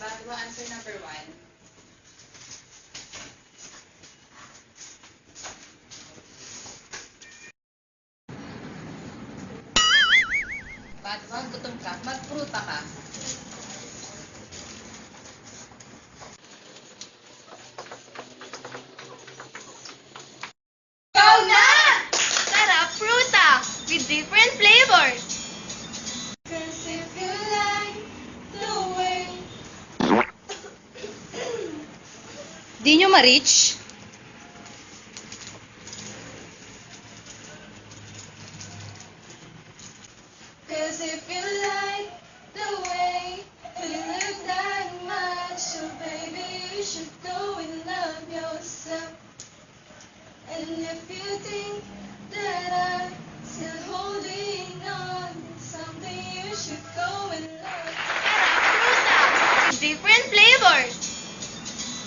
Bago answer number 1. Pag gutom ka, magpruta ka. Ikaw na! Sarap pruta with different flavors. Cause if you like the way... Di nyo ma-reach? Cause if you